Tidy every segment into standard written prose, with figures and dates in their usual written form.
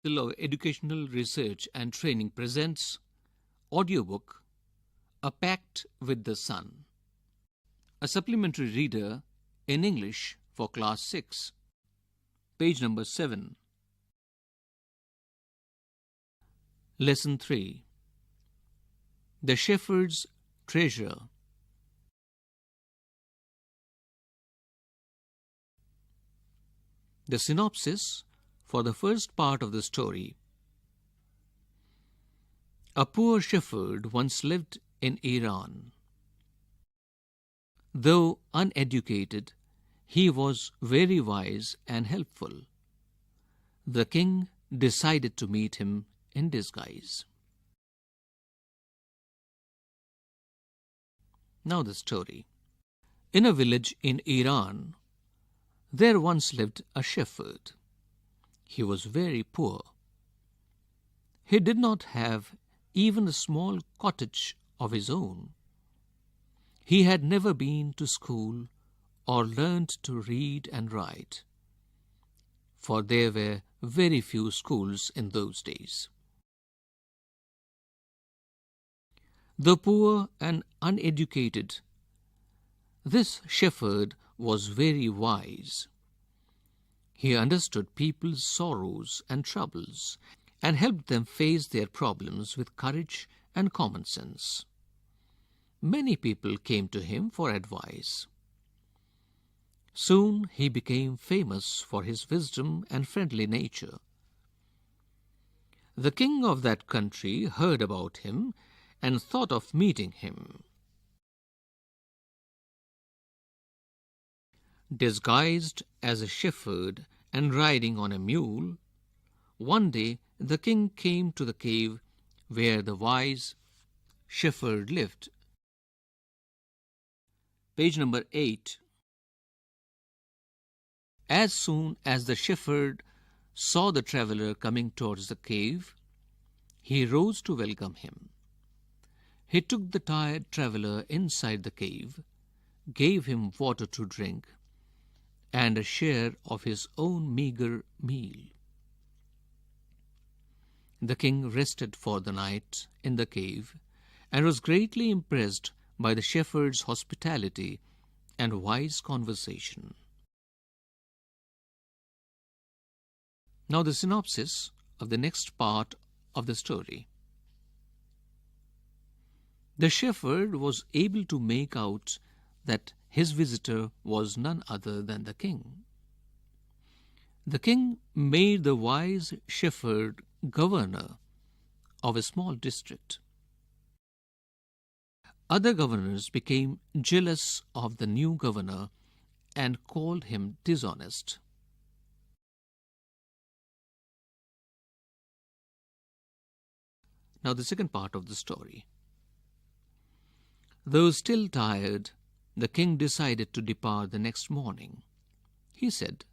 Council of Educational Research and Training presents audiobook A Pact with the Sun, a supplementary reader in English for Class 6, page number 7. Lesson 3. The Shepherd's Treasure. The synopsis for the first part of the story. A poor shepherd once lived in Iran. Though uneducated, he was very wise and helpful. The king decided to meet him in disguise. Now the story. In a village in Iran, there once lived a shepherd. He was very poor. He did not have even a small cottage of his own. He had never been to school or learned to read and write, for there were very few schools in those days. Though poor and uneducated, this shepherd was very wise. He understood people's sorrows and troubles and helped them face their problems with courage and common sense. Many people came to him for advice. Soon he became famous for his wisdom and friendly nature. The king of that country heard about him and thought of meeting him. Disguised as a shepherd and riding on a mule, one day the king came to the cave where the wise shepherd lived. Page number 8. As soon as the shepherd saw the traveller coming towards the cave, he rose to welcome him. He took the tired traveller inside the cave, gave him water to drink, and a share of his own meagre meal. The king rested for the night in the cave and was greatly impressed by the shepherd's hospitality and wise conversation. Now the synopsis of the next part of the story. The shepherd was able to make out that his visitor was none other than the king. The king made the wise shepherd governor of a small district. Other governors became jealous of the new governor and called him dishonest. Now the second part of the story. Though still tired, the king decided to depart the next morning. He said,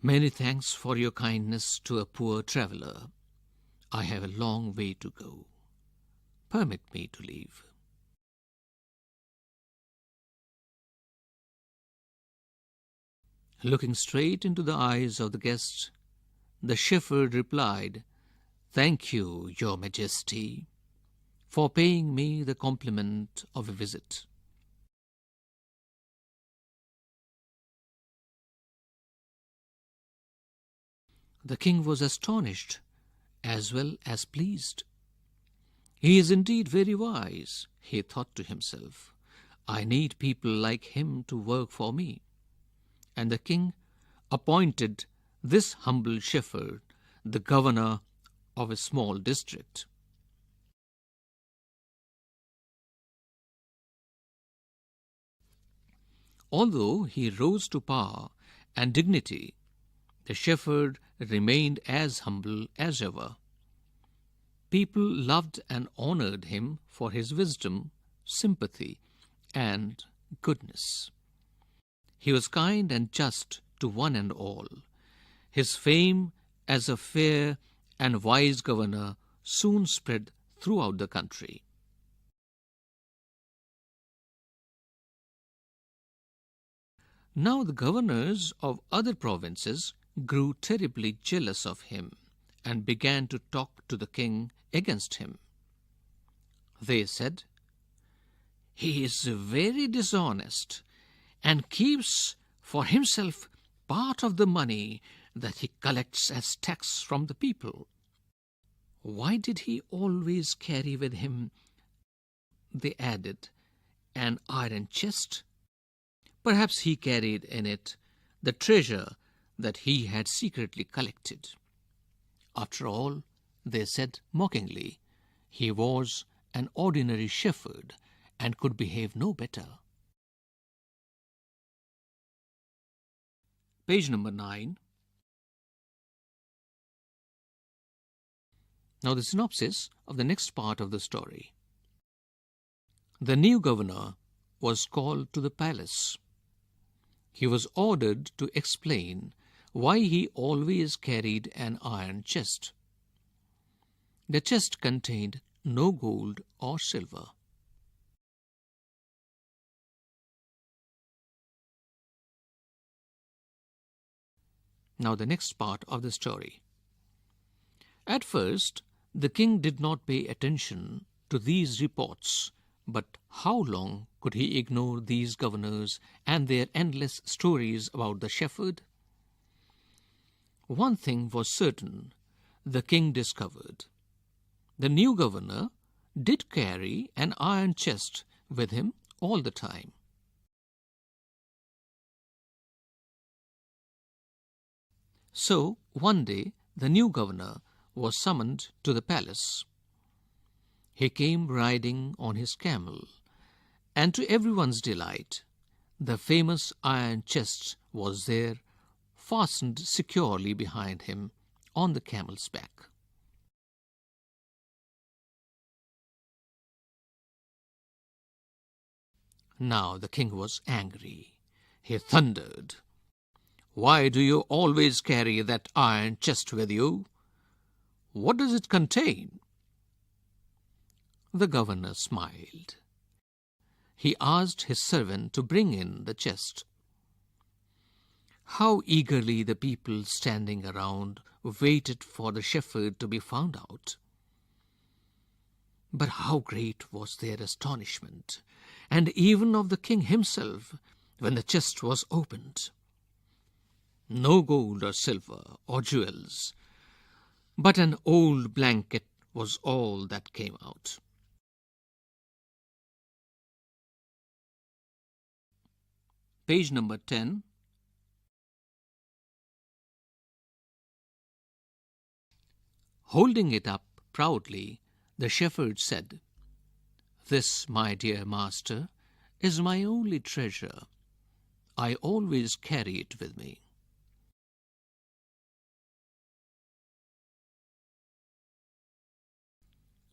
"Many thanks for your kindness to a poor traveller. I have a long way to go. Permit me to leave." Looking straight into the eyes of the guest, the shepherd replied, "Thank you, Your Majesty, for paying me the compliment of a visit." The king was astonished as well as pleased. "He is indeed very wise," he thought to himself. "I need people like him to work for me." And the king appointed this humble shepherd the governor of a small district. Although he rose to power and dignity, the shepherd remained as humble as ever. People loved and honored him for his wisdom, sympathy, and goodness. He was kind and just to one and all. His fame as a fair and wise governor soon spread throughout the country. Now the governors of other provinces grew terribly jealous of him and began to talk to the king against him. They said, "He is very dishonest and keeps for himself part of the money that he collects as tax from the people. Why did he always carry with him," they added, "an iron chest? Perhaps he carried in it the treasure that he had secretly collected. After all," they said mockingly, "he was an ordinary shepherd and could behave no better." Page number 9. Now the synopsis of the next part of the story. The new governor was called to the palace. He was ordered to explain why he always carried an iron chest. The chest contained no gold or silver. Now the next part of the story. At first, the king did not pay attention to these reports, but how long could he ignore these governors and their endless stories about the shepherd? One thing was certain, the king discovered. The new governor did carry an iron chest with him all the time. So, one day, the new governor was summoned to the palace. He came riding on his camel, and to everyone's delight, the famous iron chest was there, fastened securely behind him on the camel's back. Now the king was angry. He thundered, "Why do you always carry that iron chest with you? What does it contain?" The governor smiled. He asked his servant to bring in the chest. How eagerly the people standing around waited for the shepherd to be found out. But how great was their astonishment, and even of the king himself, when the chest was opened. No gold or silver or jewels, but an old blanket was all that came out. Page number 10. Holding it up proudly, the shepherd said, "This, my dear master, is my only treasure. I always carry it with me."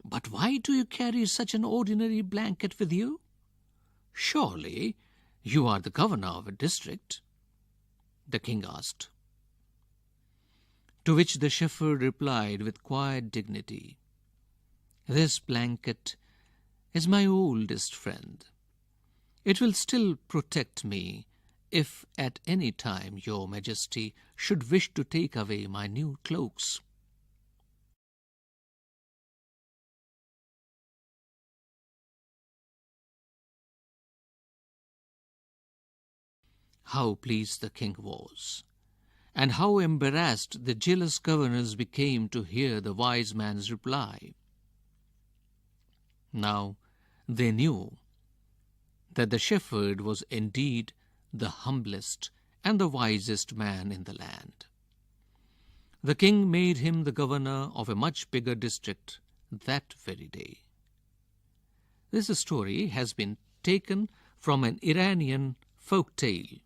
"But why do you carry such an ordinary blanket with you? Surely you are the governor of a district?" the king asked. To which the shepherd replied with quiet dignity, "This blanket is my oldest friend. It will still protect me if at any time your majesty should wish to take away my new cloaks." How pleased the king was, and how embarrassed the jealous governors became to hear the wise man's reply. Now they knew that the shepherd was indeed the humblest and the wisest man in the land. The king made him the governor of a much bigger district that very day. This story has been taken from an Iranian folk tale.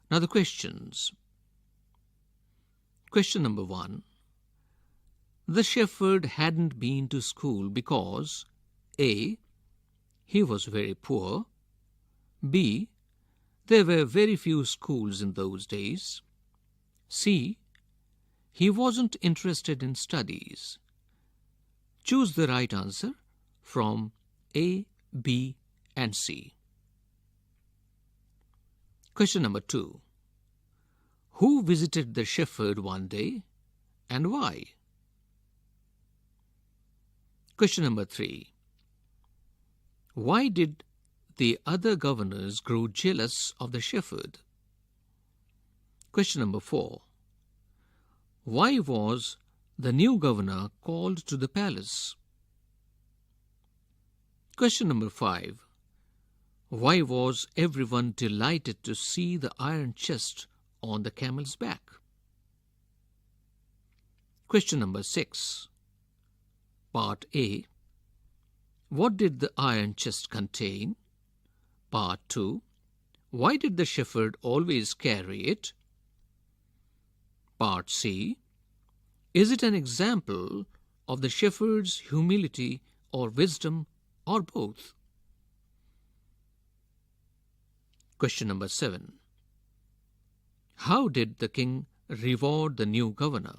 Now the questions. Question number 1. The shepherd hadn't been to school because A. He was very poor. B. There were very few schools in those days. C. He wasn't interested in studies. Choose the right answer from A, B, and C. Question number 2. Who visited the shepherd one day? and why? Question number 3. Why did the other governors grow jealous of the shepherd? Question number 4. Why was the new governor called to the palace? Question number 5. Why was everyone delighted to see the iron chest on the camel's back? Question number 6. Part A. What did the iron chest contain? Part 2. Why did the shepherd always carry it? Part C. Is it an example of the shepherd's humility or wisdom, or both? Question number 7. How did the king reward the new governor?